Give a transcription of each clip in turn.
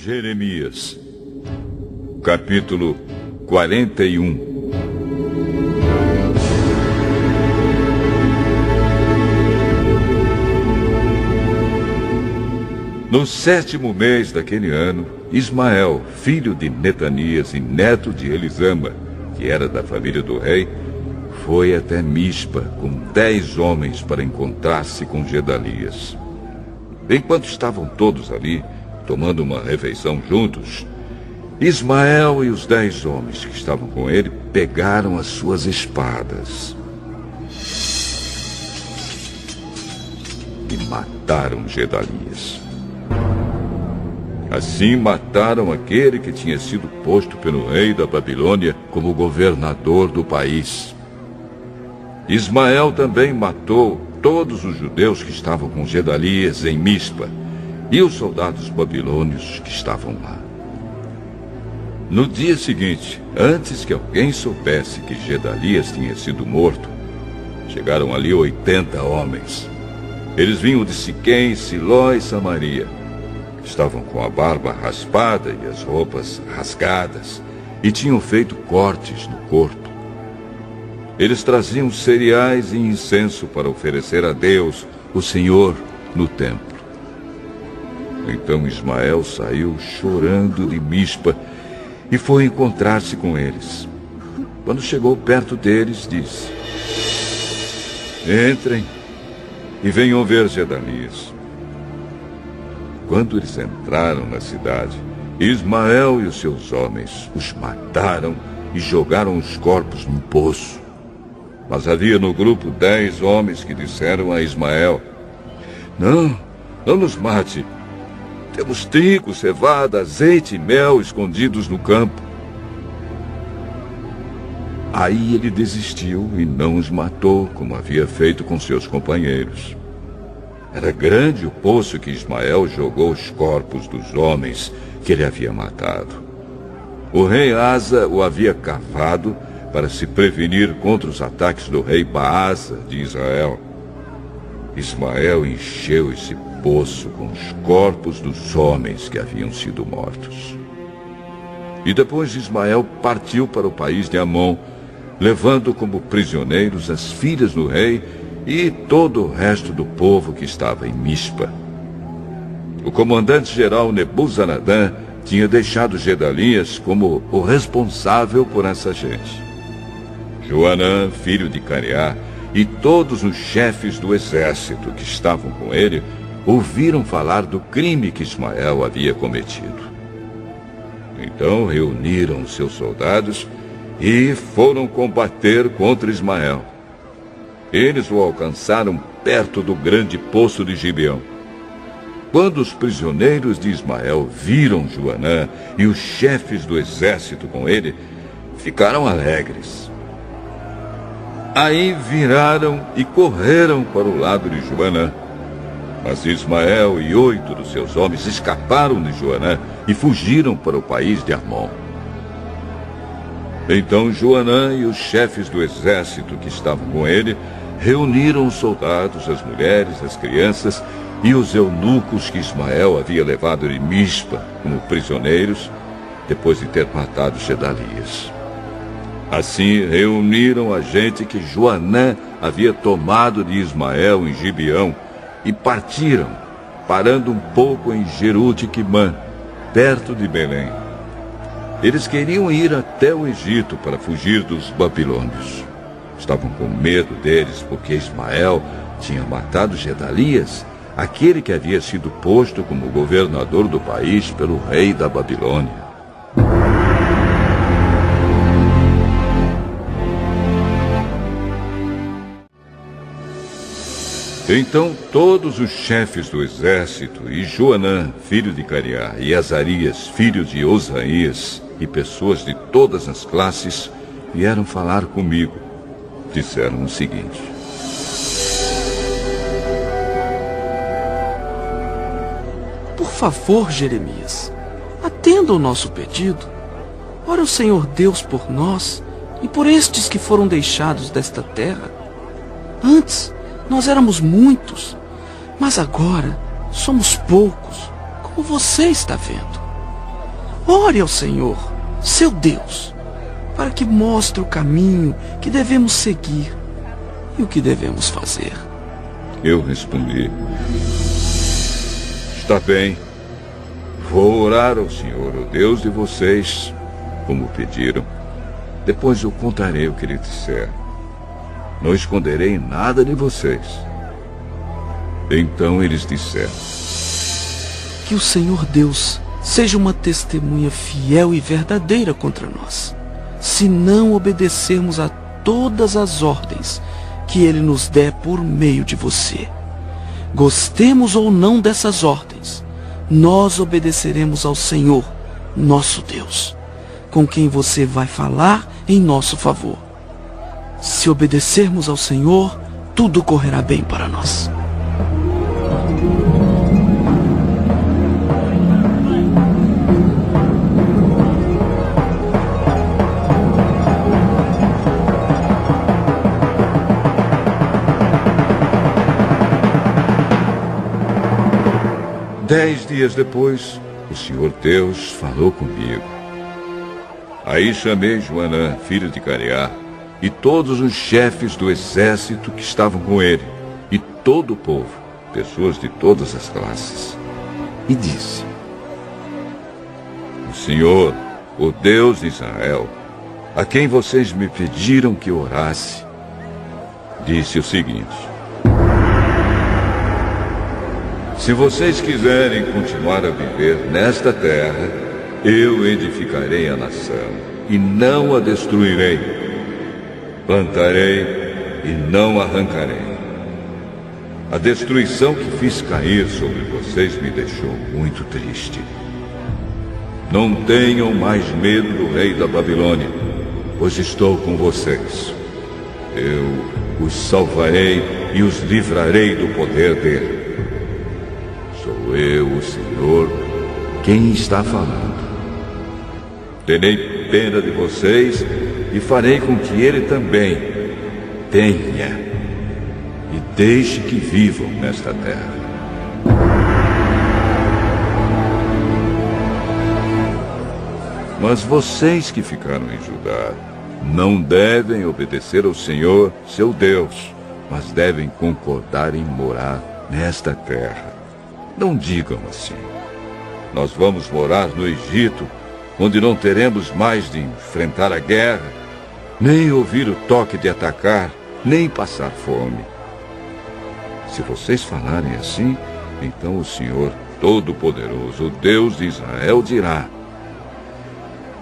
Jeremias, capítulo 41. No 7º mês daquele ano, Ismael, filho de Netanias e neto de Elisama, que era da família do rei, foi até Mispa com 10 homens para encontrar-se com Gedalias. Enquanto estavam todos ali, tomando uma refeição juntos, Ismael e os 10 homens que estavam com ele pegaram as suas espadas e mataram Gedalias. Assim mataram aquele que tinha sido posto pelo rei da Babilônia como governador do país. Ismael também matou todos os judeus que estavam com Gedalias em Mispa e os soldados babilônios que estavam lá. No dia seguinte, antes que alguém soubesse que Gedalias tinha sido morto, chegaram ali 80 homens. Eles vinham de Siquém, Siló e Samaria. Estavam com a barba raspada e as roupas rasgadas e tinham feito cortes no corpo. Eles traziam cereais e incenso para oferecer a Deus, o Senhor, no templo. Então Ismael saiu chorando de Mispa e foi encontrar-se com eles. Quando chegou perto deles, disse: "Entrem e venham ver Gedalias." Quando eles entraram na cidade, Ismael e os seus homens os mataram e jogaram os corpos num poço. Mas havia no grupo 10 homens que disseram a Ismael: Não nos mate. Temos trigo, cevada, azeite e mel escondidos no campo." Aí ele desistiu e não os matou, como havia feito com seus companheiros. Era grande o poço que Ismael jogou os corpos dos homens que ele havia matado. O rei Asa o havia cavado para se prevenir contra os ataques do rei Baasa de Israel. Ismael encheu esse poço com os corpos dos homens que haviam sido mortos. E depois Ismael partiu para o país de Amon, levando como prisioneiros as filhas do rei e todo o resto do povo que estava em Mispa. O comandante-geral Nebuzaradã tinha deixado Gedalias como o responsável por essa gente. Joanã, filho de Careá, e todos os chefes do exército que estavam com ele ouviram falar do crime que Ismael havia cometido. Então reuniram seus soldados e foram combater contra Ismael. Eles o alcançaram perto do grande poço de Gibeão. Quando os prisioneiros de Ismael viram Joanã e os chefes do exército com ele, ficaram alegres. Aí viraram e correram para o lado de Joanã. Mas Ismael e 8 dos seus homens escaparam de Joanã e fugiram para o país de Amon. Então Joanã e os chefes do exército que estavam com ele reuniram os soldados, as mulheres, as crianças e os eunucos que Ismael havia levado de Mispa como prisioneiros, depois de ter matado Gedalias. Assim reuniram a gente que Joanã havia tomado de Ismael em Gibeão e partiram, parando um pouco em Jeruti-Quimã, perto de Belém. Eles queriam ir até o Egito para fugir dos babilônios. Estavam com medo deles porque Ismael tinha matado Gedalias, aquele que havia sido posto como governador do país pelo rei da Babilônia. Então todos os chefes do exército e Joanã, filho de Careá, e Azarias, filho de Osaías, e pessoas de todas as classes vieram falar comigo. Disseram o seguinte: Por favor, Jeremias, atenda ao nosso pedido. Ora o Senhor Deus por nós e por estes que foram deixados desta terra. Antes nós éramos muitos, mas agora somos poucos, como você está vendo. ore ao Senhor, seu Deus, para que mostre o caminho que devemos seguir e o que devemos fazer. Eu respondi: está bem, vou orar ao Senhor, o Deus de vocês, como pediram. Depois eu contarei o que Ele disser. Não esconderei nada de vocês. Então eles disseram: que o Senhor Deus seja uma testemunha fiel e verdadeira contra nós, se não obedecermos a todas as ordens que Ele nos der por meio de você. Gostemos ou não dessas ordens, nós obedeceremos ao Senhor, nosso Deus, com quem você vai falar em nosso favor. Se obedecermos ao Senhor, tudo correrá bem para nós. Dez dias depois, o Senhor Deus falou comigo. Aí chamei Joanã, filho de Careá, e todos os chefes do exército que estavam com ele, e todo o povo, pessoas de todas as classes, e disse: o Senhor, o Deus de Israel, a quem vocês me pediram que orasse, disse o seguinte: se vocês quiserem continuar a viver nesta terra, eu edificarei a nação e não a destruirei. Plantarei e não arrancarei. A destruição que fiz cair sobre vocês me deixou muito triste. Não tenham mais medo do rei da Babilônia, pois estou com vocês. Eu os salvarei e os livrarei do poder dele. Sou eu, o Senhor, quem está falando. Terei pena de vocês e farei com que ele também tenha e deixe que vivam nesta terra. Mas vocês que ficaram em Judá não devem obedecer ao Senhor, seu Deus, mas devem concordar em morar nesta terra. Não digam assim: nós vamos morar no Egito, onde não teremos mais de enfrentar a guerra, nem ouvir o toque de atacar, nem passar fome. Se vocês falarem assim, então o Senhor Todo-Poderoso, o Deus de Israel, dirá: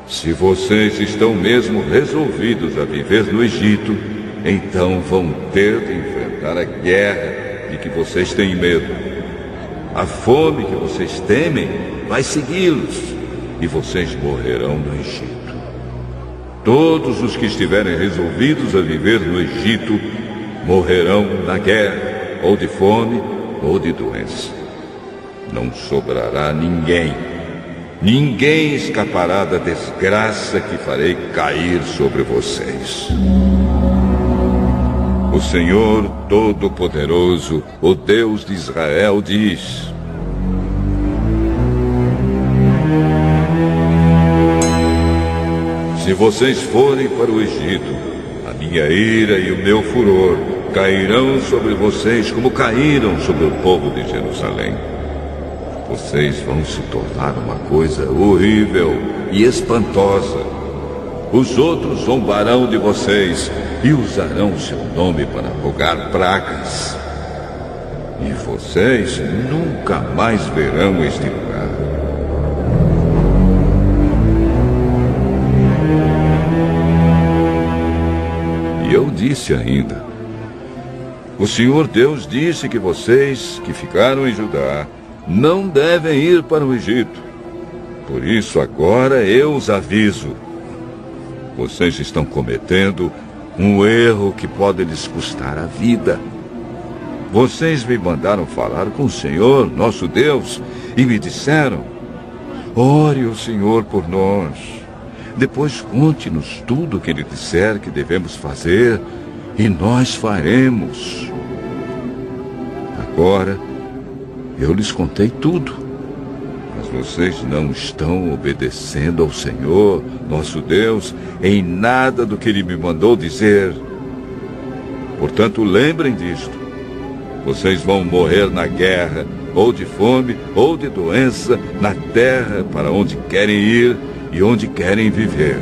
se vocês estão mesmo resolvidos a viver no Egito, então vão ter de enfrentar a guerra de que vocês têm medo. A fome que vocês temem vai segui-los, e vocês morrerão no Egito. Todos os que estiverem resolvidos a viver no Egito morrerão na guerra, ou de fome, ou de doença. Não sobrará ninguém. Ninguém escapará da desgraça que farei cair sobre vocês. O Senhor Todo-Poderoso, o Deus de Israel, diz: se vocês forem para o Egito, a minha ira e o meu furor cairão sobre vocês como caíram sobre o povo de Jerusalém. Vocês vão se tornar uma coisa horrível e espantosa. Os outros zombarão de vocês e usarão o seu nome para rogar pragas. E vocês nunca mais verão este lugar. E eu disse ainda: o Senhor Deus disse que vocês que ficaram em Judá não devem ir para o Egito. Por isso agora eu os aviso: vocês estão cometendo um erro que pode lhes custar a vida. Vocês me mandaram falar com o Senhor, nosso Deus, e me disseram: ore o Senhor por nós. Depois conte-nos tudo o que Ele disser que devemos fazer, e nós faremos. Agora, eu lhes contei tudo. Mas vocês não estão obedecendo ao Senhor, nosso Deus, em nada do que Ele me mandou dizer. Portanto, lembrem disto. Vocês vão morrer na guerra, ou de fome, ou de doença, na terra para onde querem ir e onde querem viver.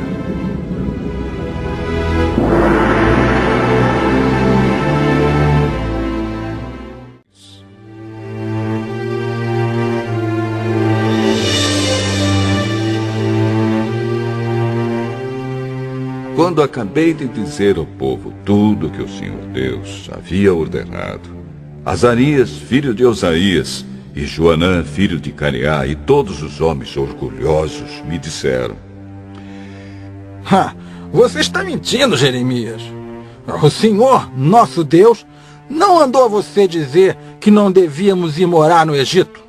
Quando acabei de dizer ao povo tudo que o Senhor Deus havia ordenado, Azarias, filho de Osaías, e Joanã, filho de Careá, e todos os homens orgulhosos me disseram: Você está mentindo, Jeremias. O Senhor, nosso Deus, não mandou você dizer que não devíamos ir morar no Egito.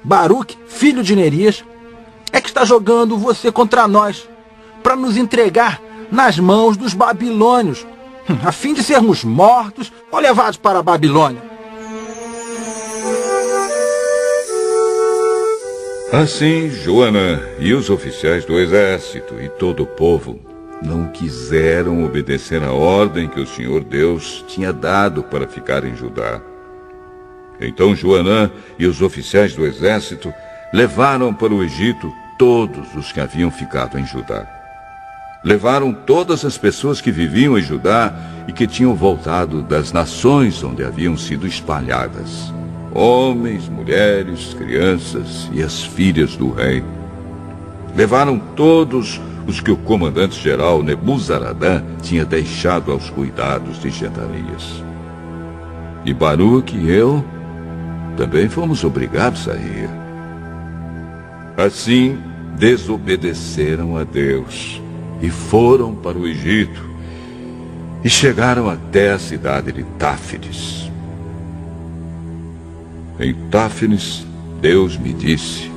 Baruque, filho de Nerias, é que está jogando você contra nós, para nos entregar nas mãos dos babilônios, a fim de sermos mortos ou levados para a Babilônia. Assim, Joanã e os oficiais do exército e todo o povo não quiseram obedecer a ordem que o Senhor Deus tinha dado para ficar em Judá. Então Joanã e os oficiais do exército levaram para o Egito todos os que haviam ficado em Judá. Levaram todas as pessoas que viviam em Judá e que tinham voltado das nações onde haviam sido espalhadas. Homens, mulheres, crianças e as filhas do rei. Levaram todos os que o comandante-geral Nebuzaradã tinha deixado aos cuidados de Gedalias. E Baruque e eu também fomos obrigados a ir. Assim, desobedeceram a Deus e foram para o Egito e chegaram até a cidade de Táfnis. Em Táfnis, Deus me disse: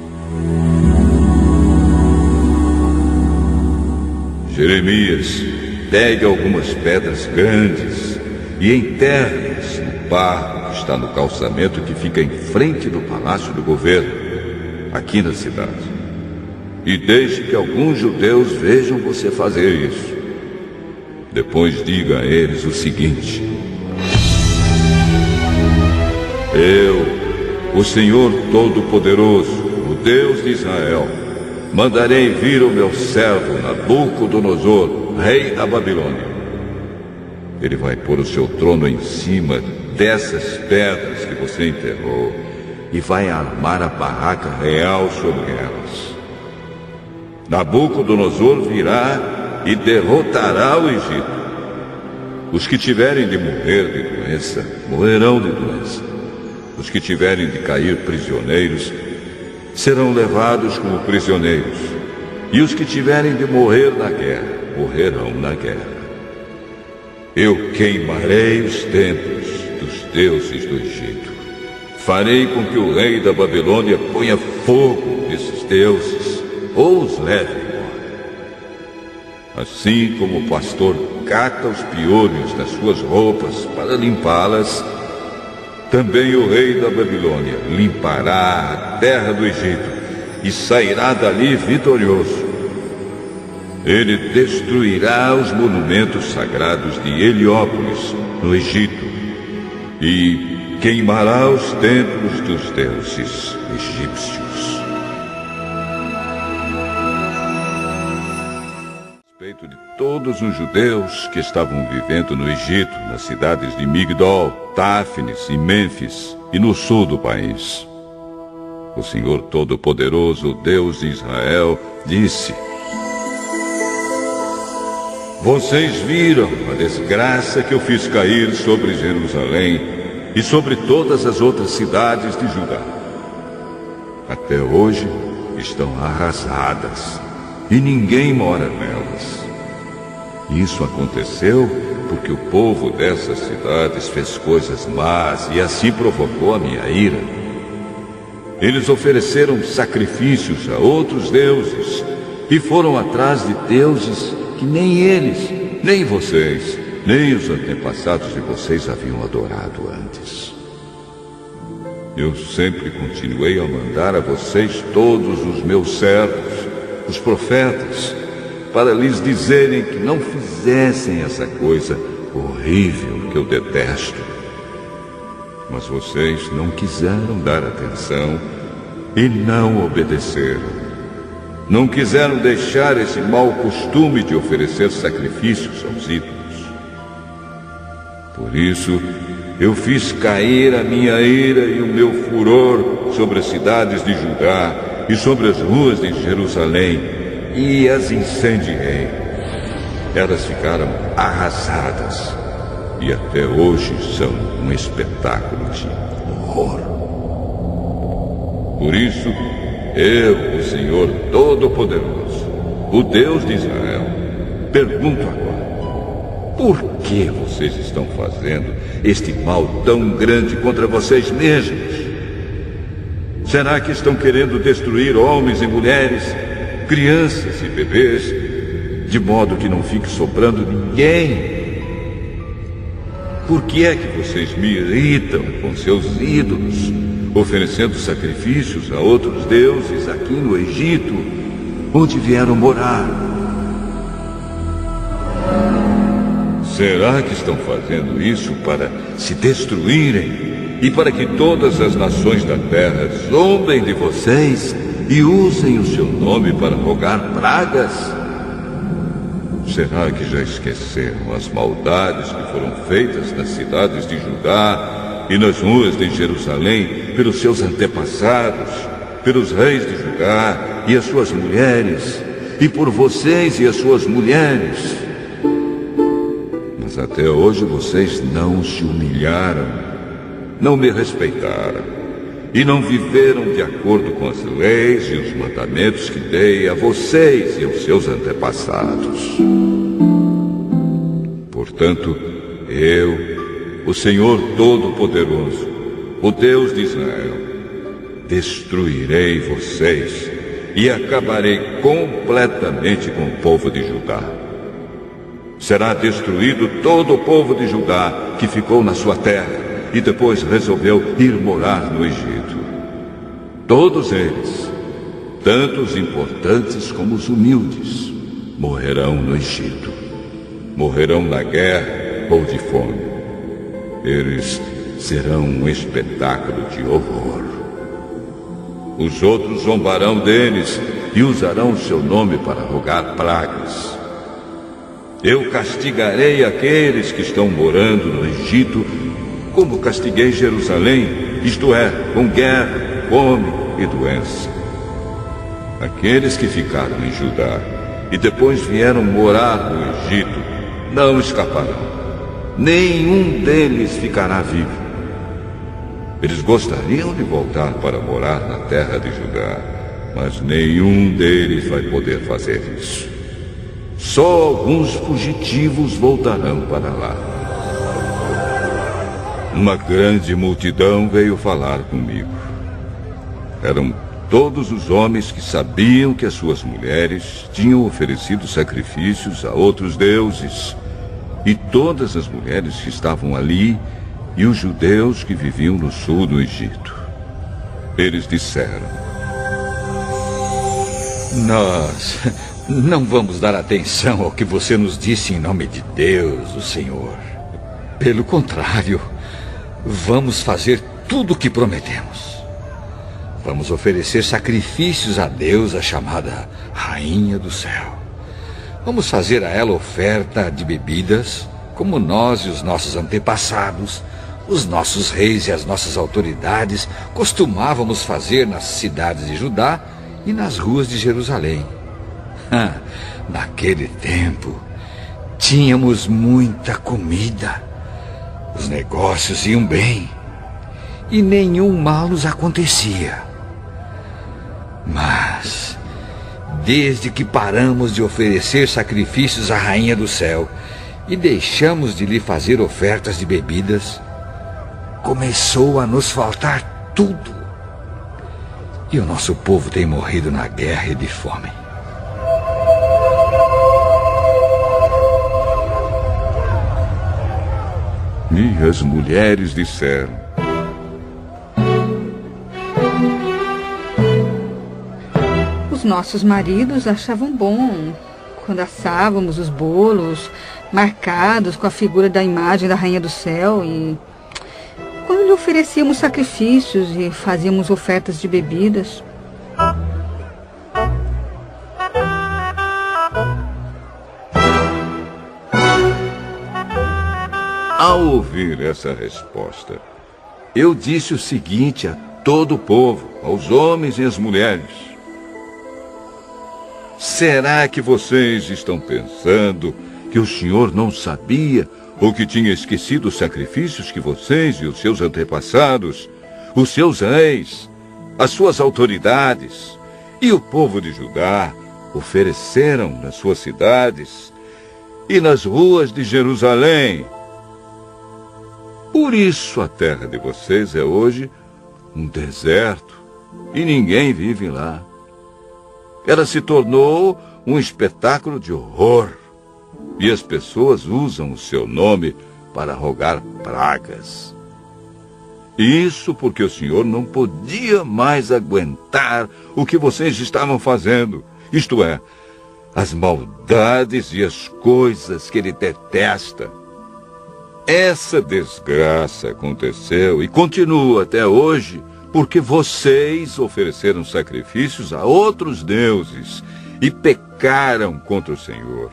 Jeremias, pegue algumas pedras grandes e enterre-as no barro que está no calçamento que fica em frente do palácio do governo, aqui na cidade. E deixe que alguns judeus vejam você fazer isso. Depois diga a eles o seguinte: Eu, o Senhor Todo-Poderoso, o Deus de Israel, mandarei vir o meu servo Nabucodonosor, rei da Babilônia. Ele vai pôr o seu trono em cima dessas pedras que você enterrou e vai armar a barraca real sobre elas. Nabucodonosor virá e derrotará o Egito. Os que tiverem de morrer de doença, morrerão de doença. Os que tiverem de cair prisioneiros, serão levados como prisioneiros. E os que tiverem de morrer na guerra, morrerão na guerra. Eu queimarei os templos dos deuses do Egito. Farei com que o rei da Babilônia ponha fogo nesses deuses, ou os leve embora. Assim como o pastor cata os piolhos das suas roupas para limpá-las, também o rei da Babilônia limpará a terra do Egito e sairá dali vitorioso. Ele destruirá os monumentos sagrados de Heliópolis, no Egito, e queimará os templos dos deuses egípcios. De todos os judeus que estavam vivendo no Egito, nas cidades de Migdol, Táfnis e Mênfis, e no sul do país. O Senhor Todo-Poderoso, Deus de Israel, disse: Vocês viram a desgraça que eu fiz cair sobre Jerusalém e sobre todas as outras cidades de Judá. Até hoje estão arrasadas e ninguém mora nelas. Isso aconteceu porque o povo dessas cidades fez coisas más e assim provocou a minha ira. Eles ofereceram sacrifícios a outros deuses e foram atrás de deuses que nem eles, nem vocês, nem os antepassados de vocês haviam adorado antes. eu sempre continuei a mandar a vocês todos os meus servos, os profetas, para lhes dizerem que não fizessem essa coisa horrível que eu detesto. Mas vocês não quiseram dar atenção e não obedeceram. Não quiseram deixar esse mau costume de oferecer sacrifícios aos ídolos. Por isso, eu fiz cair a minha ira e o meu furor sobre as cidades de Judá e sobre as ruas de Jerusalém e as incendiei. Elas ficaram arrasadas e até hoje são um espetáculo de horror. Por isso, eu, o Senhor Todo-Poderoso, o Deus de Israel, pergunto agora: por que vocês estão fazendo este mal tão grande contra vocês mesmos? Será que estão querendo destruir homens e mulheres, crianças e bebês, de modo que não fique sobrando ninguém? Por que é que vocês me irritam com seus ídolos, oferecendo sacrifícios a outros deuses aqui no Egito, onde vieram morar? Será que estão fazendo isso para se destruírem e para que todas as nações da terra zombem de vocês e usem o seu nome para rogar pragas? Será que já esqueceram as maldades que foram feitas nas cidades de Judá e nas ruas de Jerusalém pelos seus antepassados, pelos reis de Judá e as suas mulheres, e por vocês e as suas mulheres? Mas até hoje vocês não se humilharam, não me respeitaram e não viveram de acordo com as leis e os mandamentos que dei a vocês e aos seus antepassados. Portanto, eu, o Senhor Todo-Poderoso, o Deus de Israel, destruirei vocês e acabarei completamente com o povo de Judá. Será destruído todo o povo de Judá que ficou na sua terra e depois resolveu ir morar no Egito. Todos eles, tanto os importantes como os humildes, morrerão no Egito. Morrerão na guerra ou de fome. Eles serão um espetáculo de horror. Os outros zombarão deles e usarão o seu nome para rogar pragas. Eu castigarei aqueles que estão morando no Egito, como castiguei Jerusalém, isto é, com guerra, fome e doença. Aqueles que ficaram em Judá e depois vieram morar no Egito não escaparão. Nenhum deles ficará vivo. Eles gostariam de voltar para morar na terra de Judá, mas nenhum deles vai poder fazer isso. Só alguns fugitivos voltarão para lá. Uma grande multidão veio falar comigo. Eram todos os homens que sabiam que as suas mulheres tinham oferecido sacrifícios a outros deuses, e todas as mulheres que estavam ali, e os judeus que viviam no sul do Egito. Eles disseram: nós não vamos dar atenção ao que você nos disse em nome de Deus, o Senhor. Pelo contrário, vamos fazer tudo o que prometemos. Vamos oferecer sacrifícios à deusa chamada Rainha do Céu. Vamos fazer a ela oferta de bebidas, como nós e os nossos antepassados, os nossos reis e as nossas autoridades costumávamos fazer nas cidades de Judá e nas ruas de Jerusalém. Naquele tempo, tínhamos muita comida. Os negócios iam bem e nenhum mal nos acontecia. Mas, desde que paramos de oferecer sacrifícios à Rainha do Céu e deixamos de lhe fazer ofertas de bebidas, começou a nos faltar tudo. E o nosso povo tem morrido na guerra e de fome. E as mulheres disseram: os nossos maridos achavam bom quando assávamos os bolos marcados com a figura da imagem da Rainha do Céu e quando lhe oferecíamos sacrifícios e fazíamos ofertas de bebidas. Ao ouvir essa resposta, eu disse o seguinte a todo o povo, aos homens e às mulheres: será que vocês estão pensando que o Senhor não sabia ou que tinha esquecido os sacrifícios que vocês e os seus antepassados, os seus reis, as suas autoridades e o povo de Judá ofereceram nas suas cidades e nas ruas de Jerusalém? Por isso a terra de vocês é hoje um deserto e ninguém vive lá. Ela se tornou um espetáculo de horror e as pessoas usam o seu nome para rogar pragas. Isso porque o Senhor não podia mais aguentar o que vocês estavam fazendo, isto é, as maldades e as coisas que Ele detesta. Essa desgraça aconteceu e continua até hoje porque vocês ofereceram sacrifícios a outros deuses e pecaram contra o Senhor.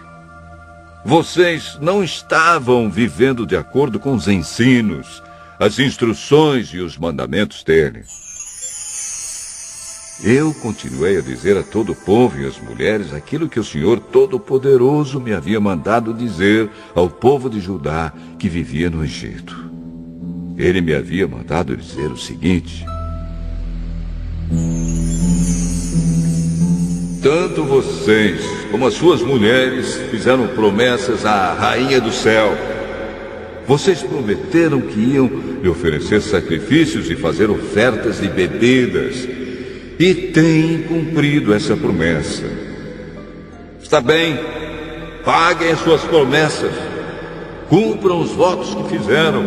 Vocês não estavam vivendo de acordo com os ensinos, as instruções e os mandamentos dele. Eu continuei a dizer a todo o povo e às mulheres aquilo que o Senhor Todo-Poderoso me havia mandado dizer ao povo de Judá que vivia no Egito. Ele me havia mandado dizer o seguinte: tanto vocês como as suas mulheres fizeram promessas à Rainha do Céu. Vocês prometeram que iam lhe oferecer sacrifícios e fazer ofertas de bebidas, e têm cumprido essa promessa. Está bem, paguem as suas promessas, cumpram os votos que fizeram.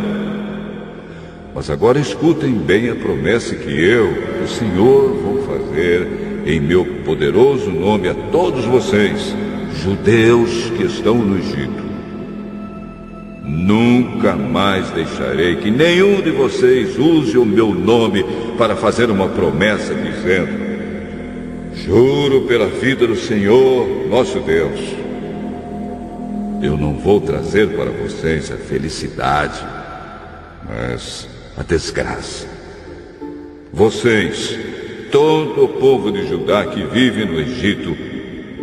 Mas agora escutem bem a promessa que eu, o Senhor, vou fazer em meu poderoso nome a todos vocês, judeus que estão no Egito. Nunca mais deixarei que nenhum de vocês use o meu nome para fazer uma promessa dizendo: juro pela vida do Senhor, nosso Deus, eu não vou trazer para vocês a felicidade, mas a desgraça. Vocês, todo o povo de Judá que vive no Egito,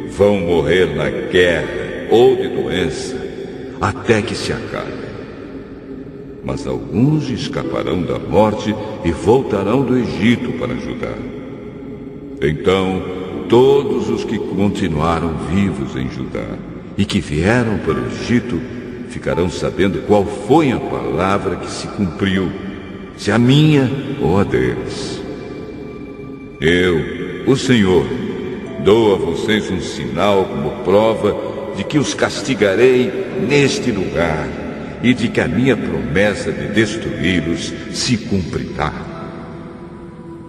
vão morrer na guerra ou de doença, até que se acabe. Mas alguns escaparão da morte e voltarão do Egito para Judá. Então, todos os que continuaram vivos em Judá e que vieram para o Egito ficarão sabendo qual foi a palavra que se cumpriu, se a minha ou a deles. Eu, o Senhor, dou a vocês um sinal como prova de que os castigarei neste lugar e de que a minha promessa de destruí-los se cumprirá.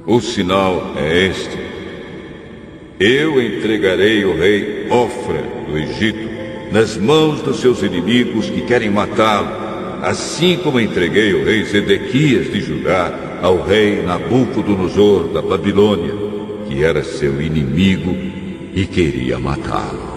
O sinal é este: eu entregarei o rei Ofra do Egito nas mãos dos seus inimigos que querem matá-lo, assim como entreguei o rei Zedequias de Judá ao rei Nabucodonosor da Babilônia, que era seu inimigo e queria matá-lo.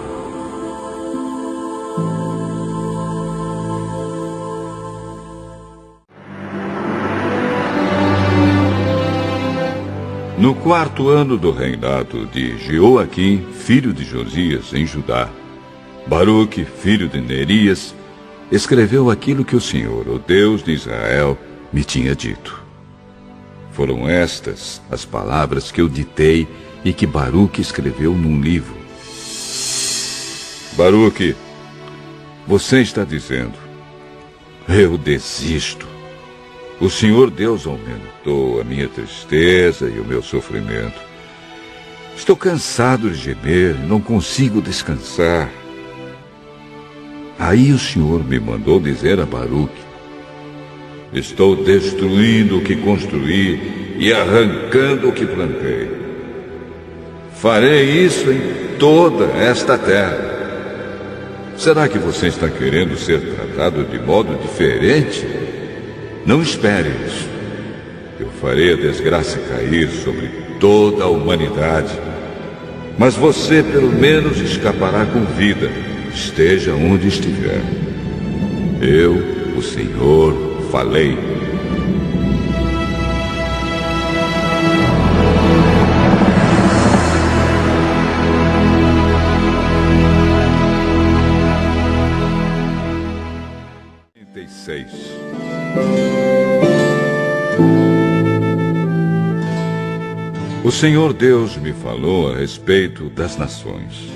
No 4º ano do reinado de Jeoaquim, filho de Josias, em Judá, Baruque, filho de Nerias, escreveu aquilo que o Senhor, o Deus de Israel, me tinha dito. Foram estas as palavras que eu ditei e que Baruque escreveu num livro. Baruque, você está dizendo: eu desisto. O Senhor Deus aumentou a minha tristeza e o meu sofrimento. Estou cansado de gemer e não consigo descansar. Aí o Senhor me mandou dizer a Baruque: estou destruindo o que construí e arrancando o que plantei. Farei isso em toda esta terra. Será que você está querendo ser tratado de modo diferente? Não espere isso. Eu farei a desgraça cair sobre toda a humanidade. Mas você, pelo menos, escapará com vida, esteja onde estiver. Eu, o Senhor, falei. O Senhor Deus me falou a respeito das nações.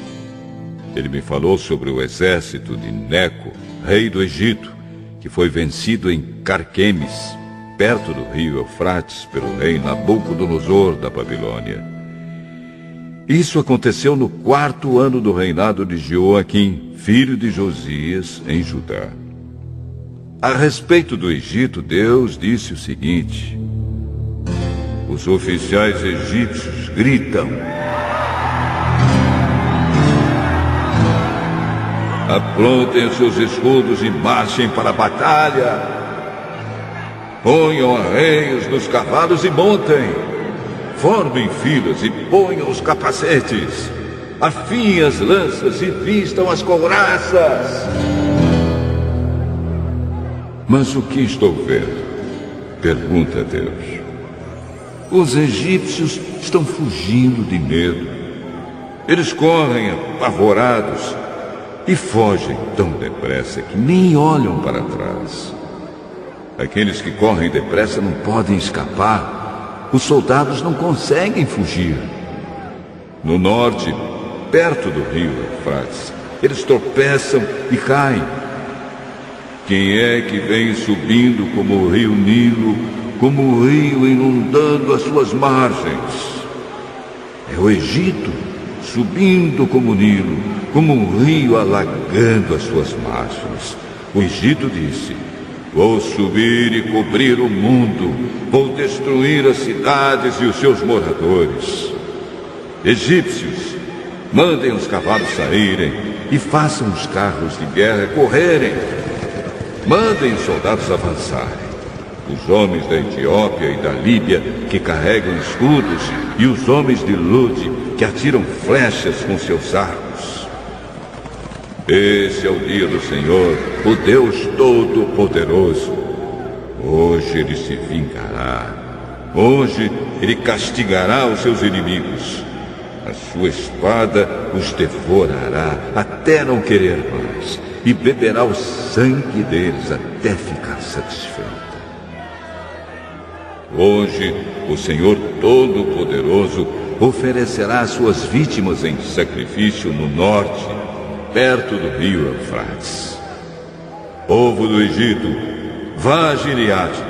Ele me falou sobre o exército de Neco, rei do Egito, que foi vencido em Carquemes, perto do rio Eufrates, pelo rei Nabucodonosor da Babilônia. Isso aconteceu no 4º ano do reinado de Joaquim, filho de Josias, em Judá. A respeito do Egito, Deus disse o seguinte: os oficiais egípcios gritam: aprontem os seus escudos e marchem para a batalha. Ponham arreios nos cavalos e montem. Formem filas e ponham os capacetes. Afiem as lanças e vistam as couraças. Mas o que estou vendo? Pergunta Deus. Os egípcios estão fugindo de medo. Eles correm apavorados e fogem tão depressa que nem olham para trás. Aqueles que correm depressa não podem escapar. Os soldados não conseguem fugir. No norte, perto do rio Eufrates, eles tropeçam e caem. Quem é que vem subindo como o rio Nilo, como o rio inundando as suas margens? É o Egito, subindo como o Nilo, como um rio alagando as suas margens. O Egito disse: vou subir e cobrir o mundo, vou destruir as cidades e os seus moradores. Egípcios, mandem os cavalos saírem e façam os carros de guerra correrem. Mandem os soldados avançarem. Os homens da Etiópia e da Líbia que carregam escudos e os homens de Lude que atiram flechas com seus arcos. Esse é o dia do Senhor, o Deus Todo-Poderoso. Hoje ele se vingará. Hoje ele castigará os seus inimigos. A sua espada os devorará até não querer mais e beberá o sangue deles até ficar satisfeita. Hoje o Senhor Todo-Poderoso oferecerá suas vítimas em sacrifício no norte, perto do rio Eufrates. Povo do Egito, vá a Gileade,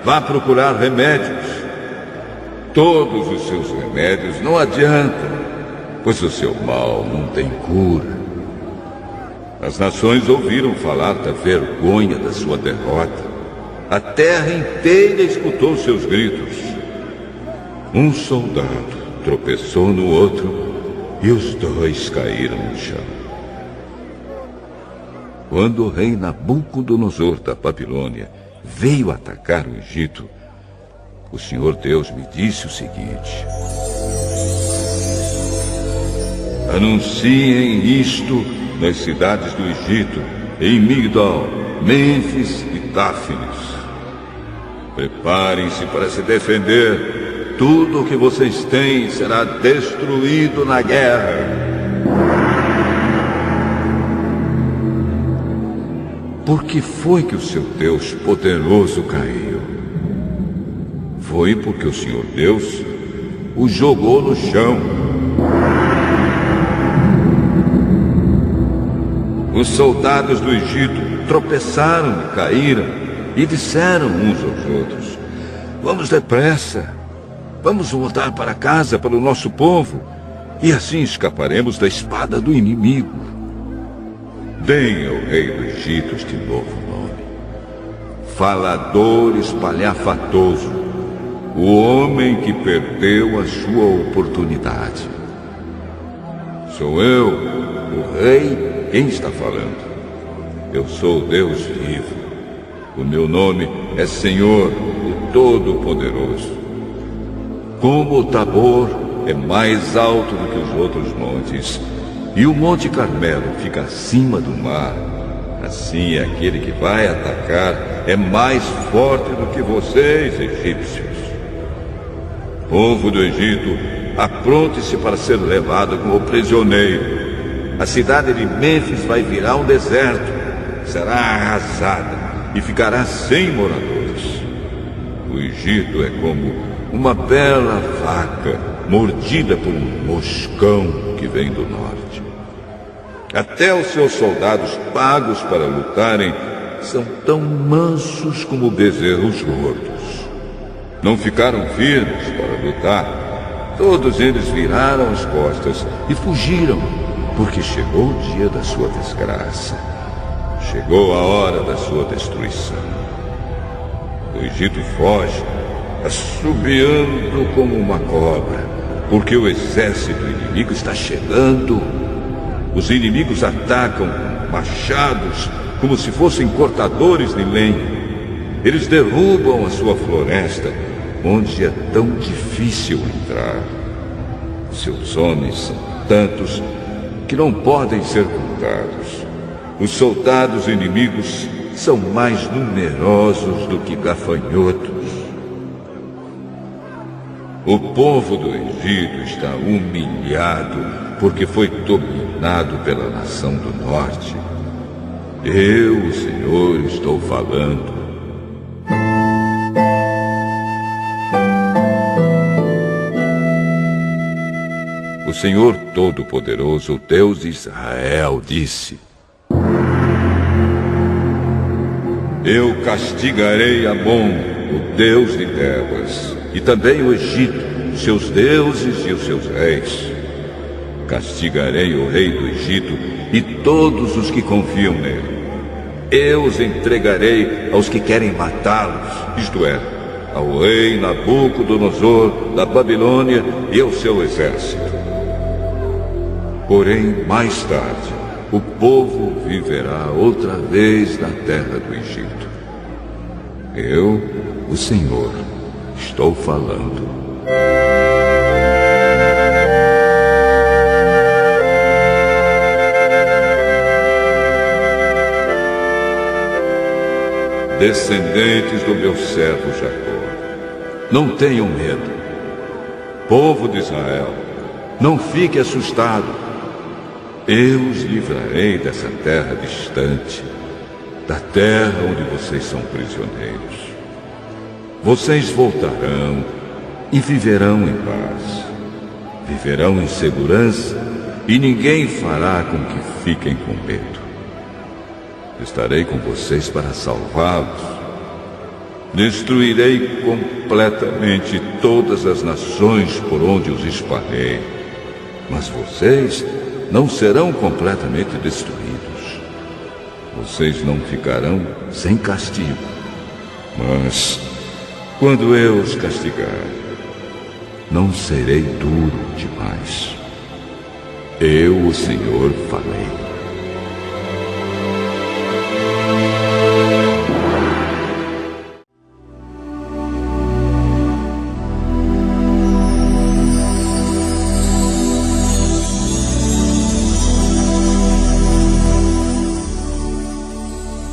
vá procurar remédios. Todos os seus remédios não adiantam, pois o seu mal não tem cura. As nações ouviram falar da vergonha da sua derrota. A terra inteira escutou seus gritos. Um soldado tropeçou no outro e os dois caíram no chão. Quando o rei Nabucodonosor da Babilônia veio atacar o Egito, o Senhor Deus me disse o seguinte: anunciem isto nas cidades do Egito, em Migdol, Mênfis e Táfnis. Preparem-se para se defender. Tudo o que vocês têm será destruído na guerra. Por que foi que o seu Deus poderoso caiu? Foi porque o Senhor Deus o jogou no chão. Os soldados do Egito tropeçaram e caíram e disseram uns aos outros: vamos depressa, vamos voltar para casa, para o nosso povo, e assim escaparemos da espada do inimigo. Deem ao rei do Egito este novo nome: Falador Espalhafatoso, o homem que perdeu a sua oportunidade. Sou eu, o rei, quem está falando. Eu sou o Deus vivo. O meu nome é Senhor, o Todo-Poderoso. Como o Tabor é mais alto do que os outros montes, e o Monte Carmelo fica acima do mar, assim aquele que vai atacar é mais forte do que vocês, egípcios. Povo do Egito, apronte-se para ser levado como prisioneiro. A cidade de Mênfis vai virar um deserto, será arrasada e ficará sem moradores. O Egito é como uma bela vaca mordida por um moscão que vem do norte. Até os seus soldados pagos para lutarem são tão mansos como bezerros gordos. Não ficaram firmes para lutar. Todos eles viraram as costas e fugiram, porque chegou o dia da sua desgraça. Chegou a hora da sua destruição. O Egito foge, assobiando como uma cobra, porque o exército inimigo está chegando. Os inimigos atacam com machados, como se fossem cortadores de lenha. Eles derrubam a sua floresta, onde é tão difícil entrar. Seus homens são tantos que não podem ser contados. Os soldados inimigos são mais numerosos do que gafanhotos. O povo do Egito está humilhado porque foi dominado pela nação do norte. Eu, o Senhor, estou falando. O Senhor Todo-Poderoso, o Deus de Israel, disse: Eu castigarei Amon, o Deus de Tebas, e também o Egito, seus deuses e os seus reis. Castigarei o rei do Egito e todos os que confiam nele. Eu os entregarei aos que querem matá-los, isto é, ao rei Nabucodonosor da Babilônia e ao seu exército. Porém, mais tarde, o povo viverá outra vez na terra do Egito. Eu, o Senhor, estou falando. Descendentes do meu servo Jacó, não tenham medo. Povo de Israel, não fique assustado. Eu os livrarei dessa terra distante, da terra onde vocês são prisioneiros. Vocês voltarão e viverão em paz. Viverão em segurança e ninguém fará com que fiquem com medo. Estarei com vocês para salvá-los. Destruirei completamente todas as nações por onde os espalhei. Mas vocês não serão completamente destruídos. Vocês não ficarão sem castigo. Mas, quando eu os castigar, não serei duro demais. Eu, o Senhor, falei.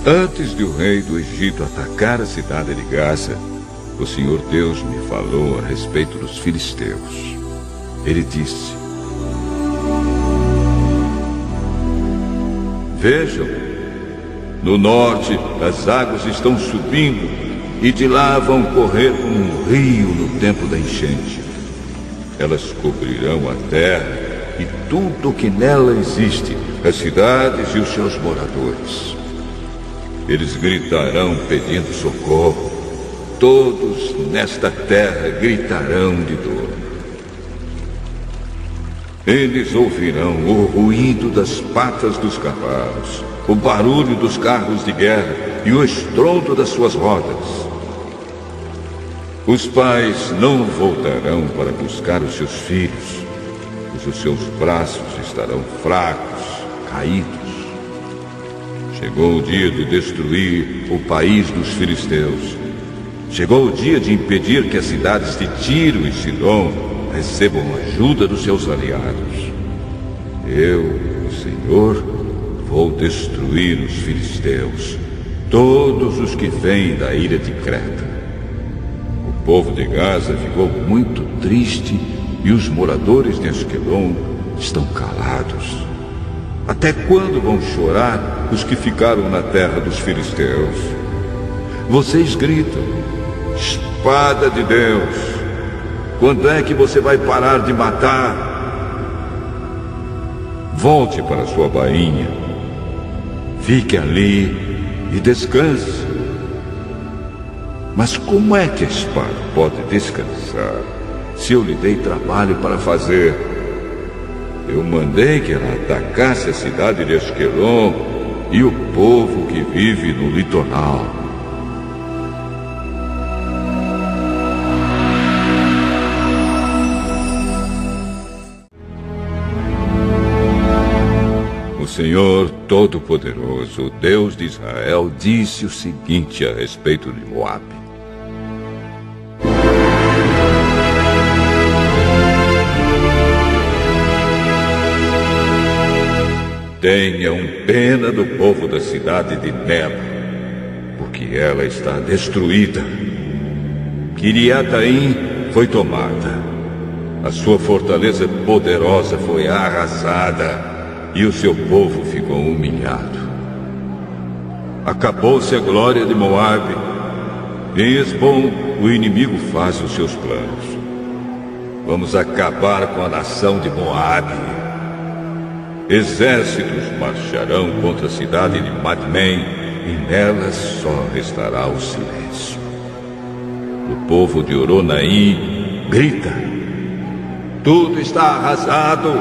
Antes de o rei do Egito atacar a cidade de Gaza, o Senhor Deus me falou a respeito dos filisteus. Ele disse: Vejam, no norte as águas estão subindo e de lá vão correr como um rio no tempo da enchente. Elas cobrirão a terra e tudo o que nela existe, as cidades e os seus moradores. Eles gritarão pedindo socorro. Todos nesta terra gritarão de dor. Eles ouvirão o ruído das patas dos cavalos, o barulho dos carros de guerra e o estrondo das suas rodas. Os pais não voltarão para buscar os seus filhos. pois os seus braços estarão fracos, caídos. Chegou o dia de destruir o país dos filisteus. Chegou o dia de impedir que as cidades de Tiro e Sidom recebam ajuda dos seus aliados. Eu, o Senhor, vou destruir os filisteus, todos os que vêm da ilha de Creta. O povo de Gaza ficou muito triste e os moradores de Asquelon estão calados. Até quando vão chorar os que ficaram na terra dos filisteus? Vocês gritam: espada de Deus, quando é que você vai parar de matar? Volte para sua bainha, fique ali e descanse. Mas como é que a espada pode descansar se eu lhe dei trabalho para fazer? Eu mandei que ela atacasse a cidade de Asquelon e o povo que vive no litoral. O Senhor Todo-Poderoso, o Deus de Israel, disse o seguinte a respeito de Moabe: tenham pena do povo da cidade de Nebo, porque ela está destruída. Quiriataim foi tomada, a sua fortaleza poderosa foi arrasada e o seu povo ficou humilhado. Acabou-se a glória de Moabe. Em Hesbom, o inimigo faz os seus planos. Vamos acabar com a nação de Moabe. Exércitos marcharão contra a cidade de Madmen e nelas só restará o silêncio. O povo de Oronaim grita: tudo está arrasado,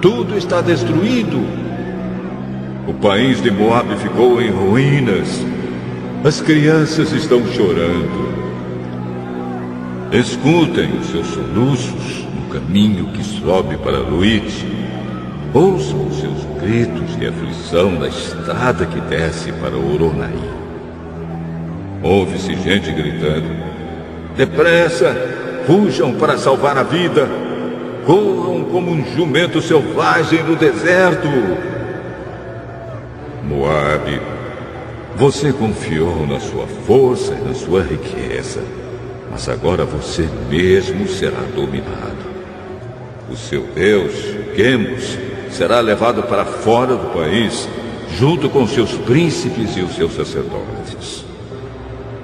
tudo está destruído. O país de Moabe ficou em ruínas. As crianças estão chorando. Escutem os seus soluços no caminho que sobe para Luíte. Ouçam os seus gritos de aflição na estrada que desce para Oronaim. Ouve-se gente gritando: depressa, fujam para salvar a vida. Corram como um jumento selvagem no deserto. Moabe, você confiou na sua força e na sua riqueza, mas agora você mesmo será dominado. O seu Deus, Quemos, será levado para fora do país, junto com seus príncipes e os seus sacerdotes.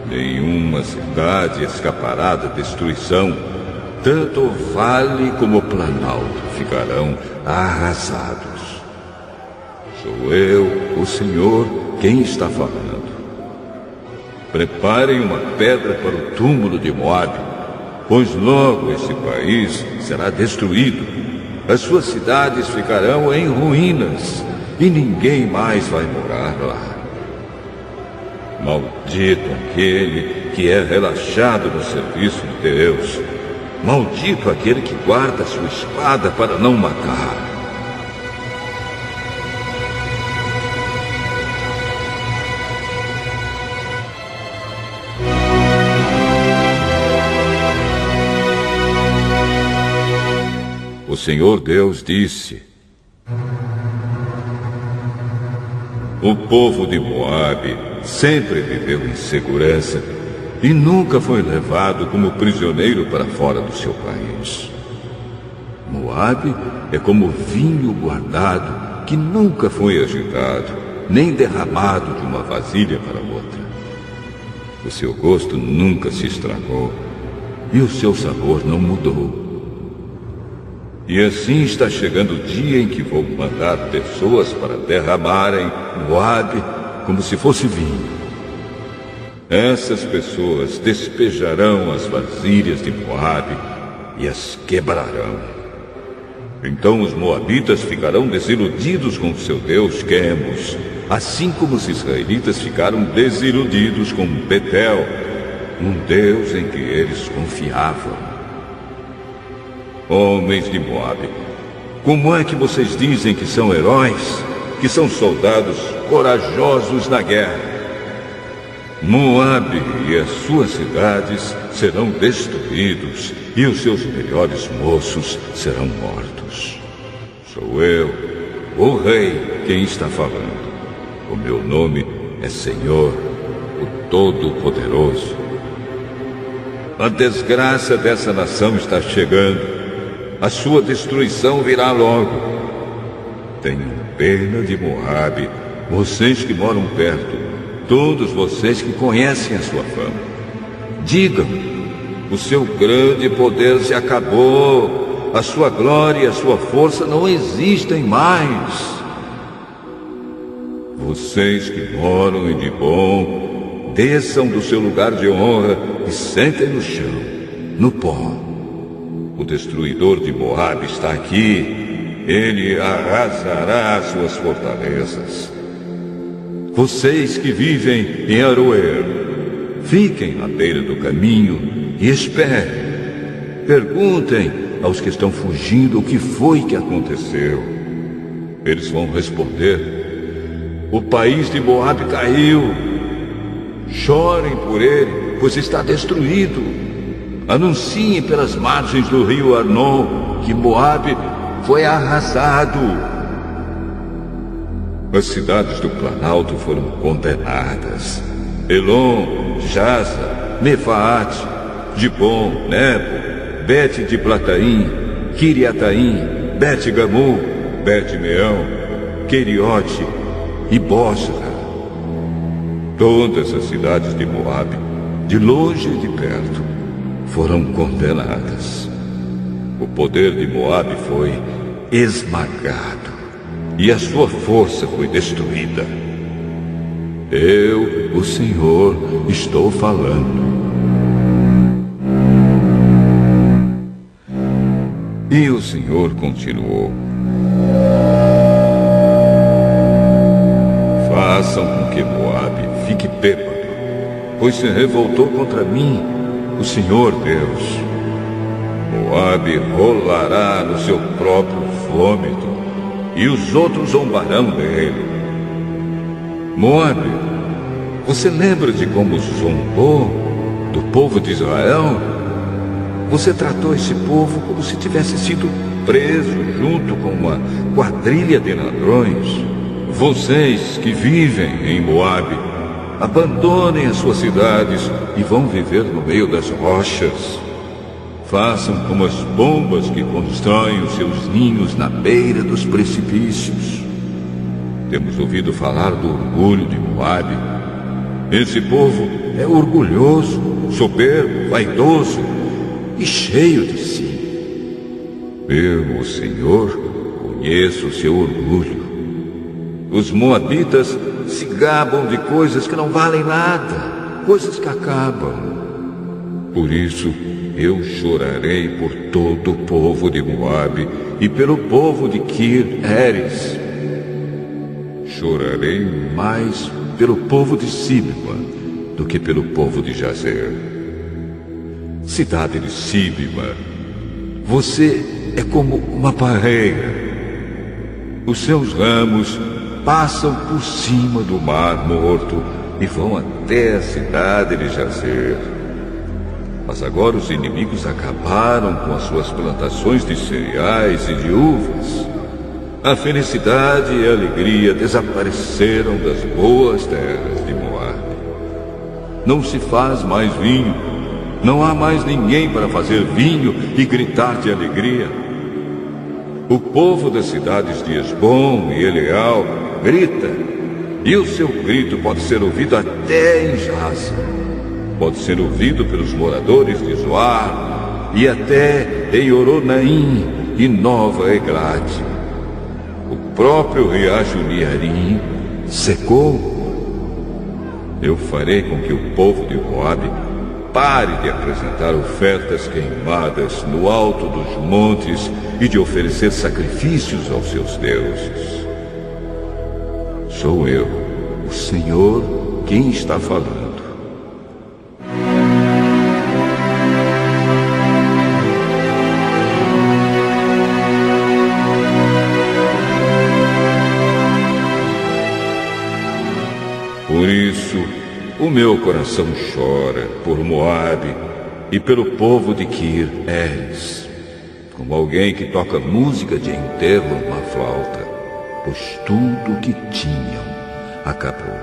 Nenhuma cidade escapará da destruição. Tanto o vale como o planalto ficarão arrasados. Sou eu, o Senhor, quem está falando. Preparem uma pedra para o túmulo de Moabe, pois logo esse país será destruído. As suas cidades ficarão em ruínas e ninguém mais vai morar lá. Maldito aquele que é relaxado no serviço de Deus. Maldito aquele que guarda sua espada para não matar. O Senhor Deus disse: o povo de Moabe sempre viveu em segurança e nunca foi levado como prisioneiro para fora do seu país. Moabe é como vinho guardado que nunca foi agitado, nem derramado de uma vasilha para outra. O seu gosto nunca se estragou e o seu sabor não mudou. E assim está chegando o dia em que vou mandar pessoas para derramarem Moabe como se fosse vinho. Essas pessoas despejarão as vasilhas de Moabe e as quebrarão. Então os moabitas ficarão desiludidos com seu Deus Quemos, assim como os israelitas ficaram desiludidos com Betel, um Deus em que eles confiavam. Homens de Moabe, como é que vocês dizem que são heróis, que são soldados corajosos na guerra? Moabe e as suas cidades serão destruídos e os seus melhores moços serão mortos. Sou eu, o rei, quem está falando. O meu nome é Senhor, o Todo-Poderoso. A desgraça dessa nação está chegando. A sua destruição virá logo. Tenham pena de Moabe, vocês que moram perto, todos vocês que conhecem a sua fama. Digam, o seu grande poder se acabou, a sua glória e a sua força não existem mais. Vocês que moram em Dibom, desçam do seu lugar de honra e sentem no chão, no pó. O destruidor de Moabe está aqui. Ele arrasará as suas fortalezas. Vocês que vivem em Aroer, fiquem à beira do caminho e esperem. Perguntem aos que estão fugindo o que foi que aconteceu. Eles vão responder: o país de Moabe caiu. Chorem por ele, pois está destruído. Anunciem pelas margens do rio Arnon que Moabe foi arrasado. As cidades do Planalto foram condenadas. Elon, Jaza, Mefaate, Dibom, Nebo, Bet de Plataim, Kiriataim, Bet Gamu, Bet Meão, Queriote e Bosra. Todas as cidades de Moabe, de longe e de perto, foram condenadas. O poder de Moabe foi esmagado e a sua força foi destruída. Eu, o Senhor, estou falando. E o Senhor continuou: façam com que Moabe fique bêbado, pois se revoltou contra mim, o Senhor Deus. Moabe rolará no seu próprio vômito, e os outros zombarão dele. Moabe, você lembra de como zombou do povo de Israel? Você tratou esse povo como se tivesse sido preso junto com uma quadrilha de ladrões. Vocês que vivem em Moabe, abandonem as suas cidades e vão viver no meio das rochas. Façam como as pombas que constroem os seus ninhos na beira dos precipícios. Temos ouvido falar do orgulho de Moabe. Esse povo é orgulhoso, soberbo, vaidoso e cheio de si. Eu, o Senhor, conheço o seu orgulho. Os moabitas se gabam de coisas que não valem nada, coisas que acabam. Por isso, eu chorarei por todo o povo de Moabe e pelo povo de Kir-Heres. Chorarei mais pelo povo de Sibma do que pelo povo de Jazer. Cidade de Sibma, você é como uma parreira. Os seus ramos passam por cima do mar morto e vão até a cidade de Jazer. Mas agora os inimigos acabaram com as suas plantações de cereais e de uvas. A felicidade e a alegria desapareceram das boas terras de Moabe. Não se faz mais vinho. Não há mais ninguém para fazer vinho e gritar de alegria. O povo das cidades de Esbom e Eleal grita, e o seu grito pode ser ouvido até em Jaza. Pode ser ouvido pelos moradores de Zoar e até em Oronaim e Nova Eglade. O próprio riacho Niarim secou. Eu farei com que o povo de Moabe pare de apresentar ofertas queimadas no alto dos montes e de oferecer sacrifícios aos seus deuses. Sou eu, o Senhor, quem está falando. o meu coração chora por Moabe e pelo povo de Kir Eres, como alguém que toca música de enterro numa flauta, pois tudo o que tinham acabou.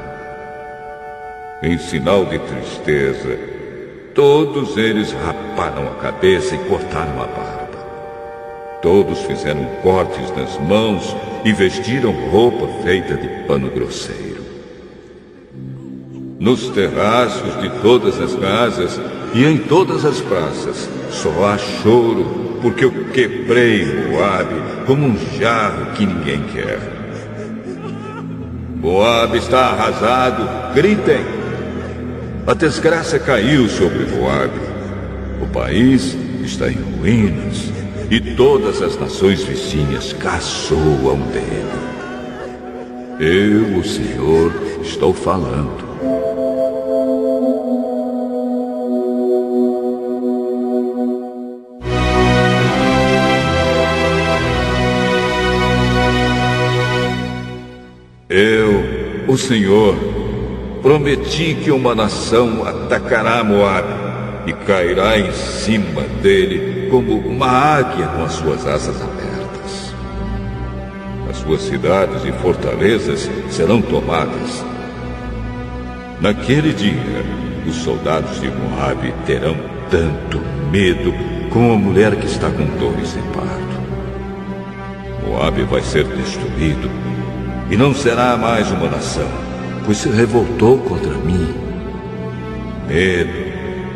Em sinal de tristeza, todos eles raparam a cabeça e cortaram a barba. Todos fizeram cortes nas mãos e vestiram roupa feita de pano grosseiro. Nos terraços de todas as casas e em todas as praças só há choro, porque eu quebrei Moabe como um jarro que ninguém quer. Moabe está arrasado, gritem! A desgraça caiu sobre Moabe. O país está em ruínas e todas as nações vizinhas caçoam dele. Eu, o Senhor, estou falando. Eu, o Senhor, prometi que uma nação atacará Moabe e cairá em cima dele como uma águia com as suas asas abertas. As suas cidades e fortalezas serão tomadas. Naquele dia, os soldados de Moabe terão tanto medo como a mulher que está com dores em parto. Moabe vai ser destruído e não será mais uma nação, pois se revoltou contra mim. Medo,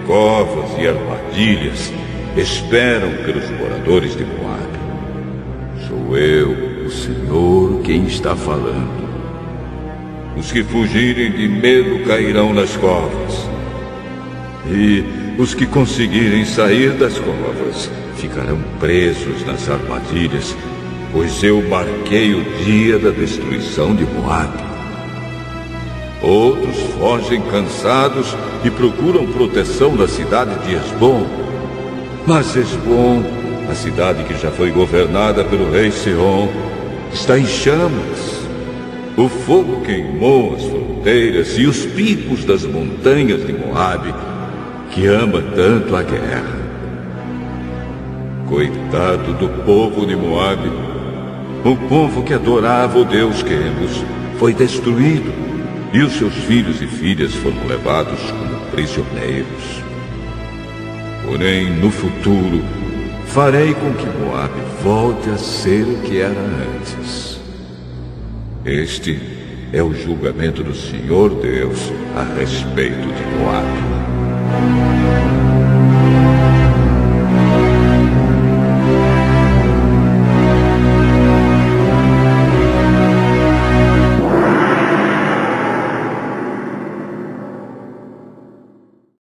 covas e armadilhas esperam pelos moradores de Moabe. Sou eu, o Senhor, quem está falando. Os que fugirem de medo cairão nas covas, e os que conseguirem sair das covas ficarão presos nas armadilhas, pois eu marquei o dia da destruição de Moabe. Outros fogem cansados e procuram proteção na cidade de Hesbom. Mas Hesbom, a cidade que já foi governada pelo rei Sihon, está em chamas. O fogo queimou as fronteiras e os picos das montanhas de Moabe, que ama tanto a guerra. Coitado do povo de Moabe, o povo que adorava o Deus Quemos foi destruído e os seus filhos e filhas foram levados como prisioneiros. Porém, no futuro, farei com que Moabe volte a ser o que era antes. Este é o julgamento do Senhor Deus a respeito de Moabe.